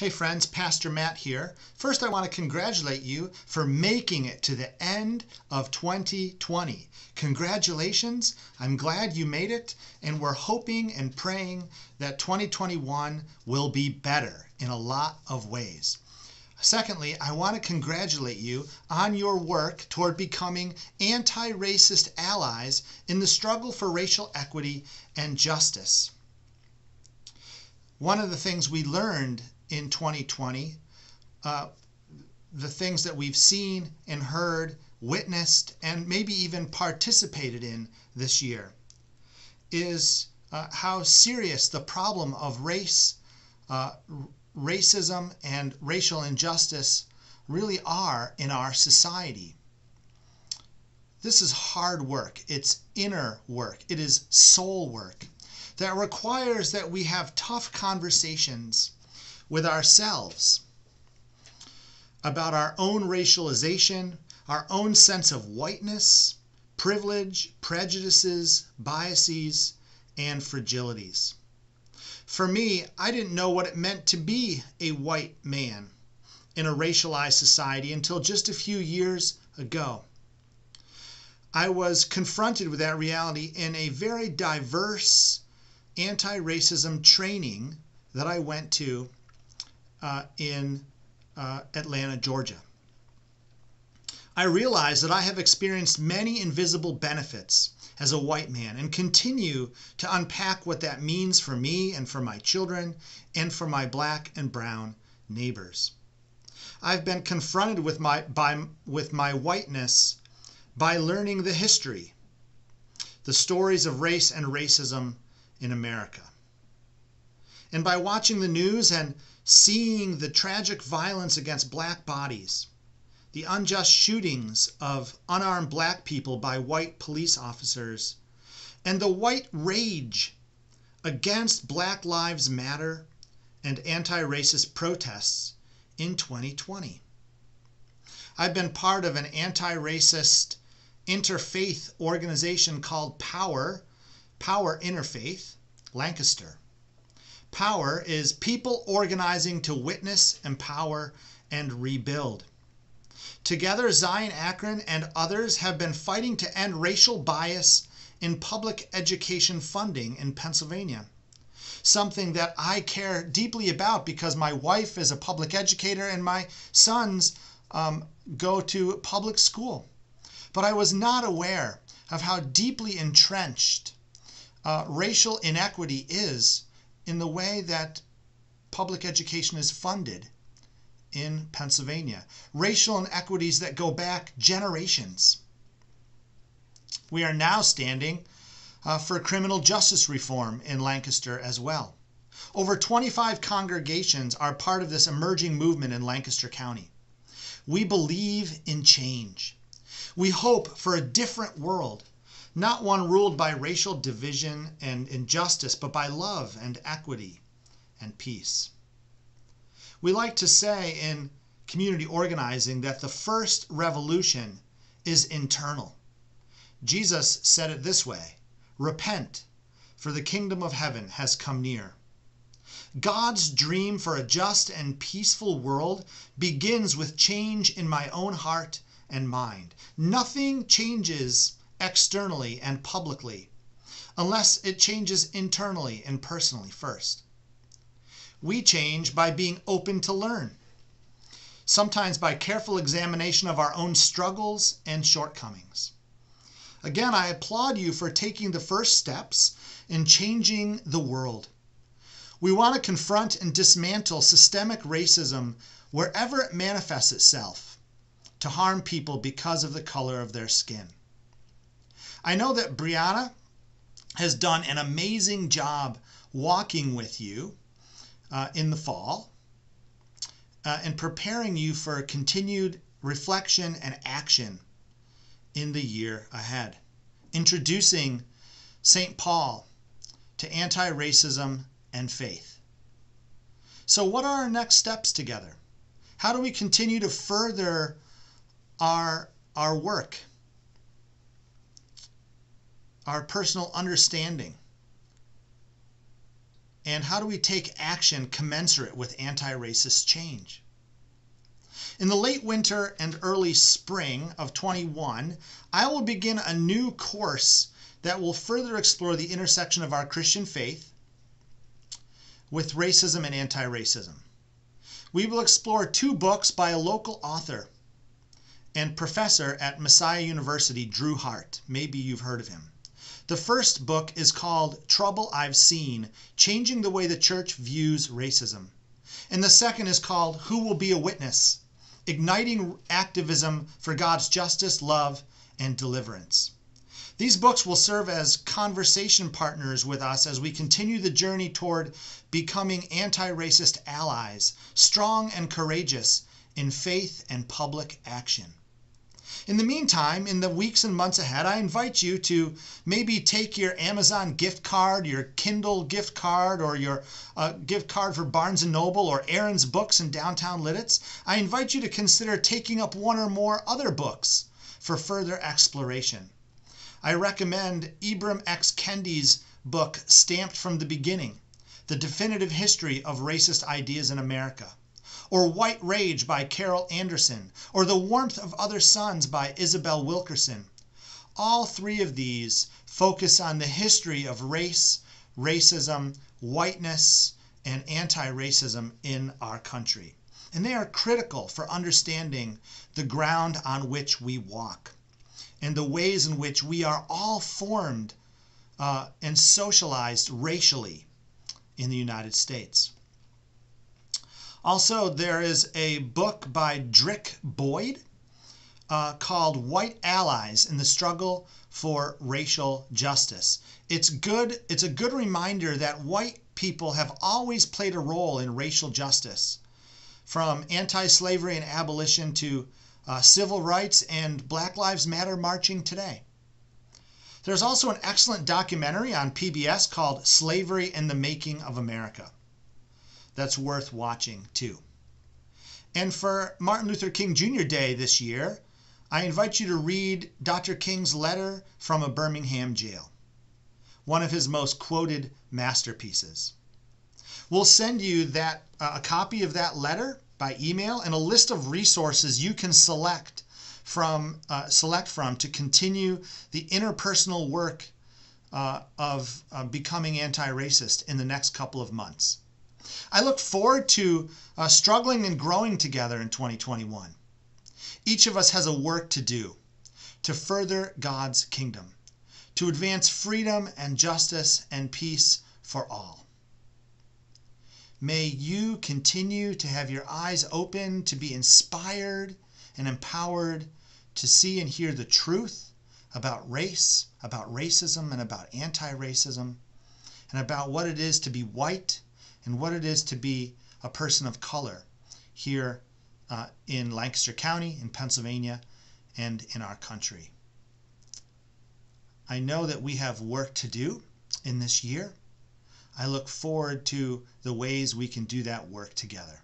Hey friends, Pastor Matt here. First, I want to congratulate you for making it to the end of 2020. Congratulations. I'm glad you made it, and we're hoping and praying that 2021 will be better in a lot of ways. Secondly, I want to congratulate you on your work toward becoming anti-racist allies in the struggle for racial equity and justice. One of the things we learned in 2020, the things that we've seen and heard, witnessed, and maybe even participated in this year, is how serious the problem of racism and racial injustice really are in our society. This is hard work. It's inner work. It is soul work that requires that we have tough conversations with ourselves about our own racialization, our own sense of whiteness, privilege, prejudices, biases, and fragilities. For me, I didn't know what it meant to be a white man in a racialized society until just a few years ago. I was confronted with that reality in a very diverse anti-racism training that I went to in Atlanta, Georgia. I realized that I have experienced many invisible benefits as a white man and continue to unpack what that means for me and for my children and for my black and brown neighbors. I've been confronted with my whiteness by learning the history, the stories of race and racism in America. And by watching the news and seeing the tragic violence against black bodies, the unjust shootings of unarmed black people by white police officers, and the white rage against Black Lives Matter and anti-racist protests in 2020. I've been part of an anti-racist interfaith organization called Power Interfaith, Lancaster. Power is people organizing to witness, empower, and rebuild. Together, Zion Akron and others have been fighting to end racial bias in public education funding in Pennsylvania, something that I care deeply about because my wife is a public educator and my sons go to public school. But I was not aware of how deeply entrenched racial inequity is in the way that public education is funded in Pennsylvania. Racial inequities that go back generations. We are now standing for criminal justice reform in Lancaster as well. Over 25 congregations are part of this emerging movement in Lancaster County. We believe in change. We hope for a different world, not one ruled by racial division and injustice, but by love and equity and peace. We like to say in community organizing that the first revolution is internal. Jesus said it this way: repent, for the kingdom of heaven has come near. God's dream for a just and peaceful world begins with change in my own heart and mind. Nothing changes externally and publicly unless it changes internally and personally first. We change by being open to learn, sometimes by careful examination of our own struggles and shortcomings. Again, I applaud you for taking the first steps in changing the world. We want to confront and dismantle systemic racism wherever it manifests itself to harm people because of the color of their skin. I know that Brianna has done an amazing job walking with you in the fall and preparing you for continued reflection and action in the year ahead, introducing St. Paul to anti-racism and faith. So what are our next steps together? How do we continue to further our work, our personal understanding And how do we take action commensurate with anti-racist change? In the late winter and early spring of 21, I will begin a new course that will further explore the intersection of our Christian faith with racism and anti-racism. We will explore 2 books by a local author and professor at Messiah University, Drew Hart. Maybe you've heard of him. The first book is called Trouble I've Seen: Changing the Way the Church Views Racism. And the second is called Who Will Be a Witness? Igniting Activism for God's Justice, Love, and Deliverance. These books will serve as conversation partners with us as we continue the journey toward becoming anti-racist allies, strong and courageous in faith and public action. In the meantime, in the weeks and months ahead, I invite you to maybe take your Amazon gift card, your Kindle gift card, or your gift card for Barnes & Noble or Aaron's Books in downtown Lidditz. I invite you to consider taking up 1 or more other books for further exploration. I recommend Ibram X. Kendi's book, Stamped from the Beginning: The Definitive History of Racist Ideas in America, or White Rage by Carol Anderson, or The Warmth of Other Suns by Isabel Wilkerson. All 3 of these focus on the history of race, racism, whiteness, and anti-racism in our country. And they are critical for understanding the ground on which we walk and the ways in which we are all formed and socialized racially in the United States. Also, there is a book by Drick Boyd called White Allies in the Struggle for Racial Justice. It's a good reminder that white people have always played a role in racial justice, from anti-slavery and abolition to civil rights and Black Lives Matter marching today. There's also an excellent documentary on PBS called Slavery and the Making of America. That's worth watching too. And for Martin Luther King Jr. Day this year, I invite you to read Dr. King's letter from a Birmingham jail, one of his most quoted masterpieces. We'll send you a copy of that letter by email and a list of resources you can select from to continue the interpersonal work of becoming anti-racist in the next couple of months. I look forward to struggling and growing together in 2021. Each of us has a work to do to further God's kingdom, to advance freedom and justice and peace for all. May you continue to have your eyes open, to be inspired and empowered to see and hear the truth about race, about racism, and about anti-racism, and about what it is to be white and what it is to be a person of color here in Lancaster County, in Pennsylvania, and in our country. I know that we have work to do in this year. I look forward to the ways we can do that work together.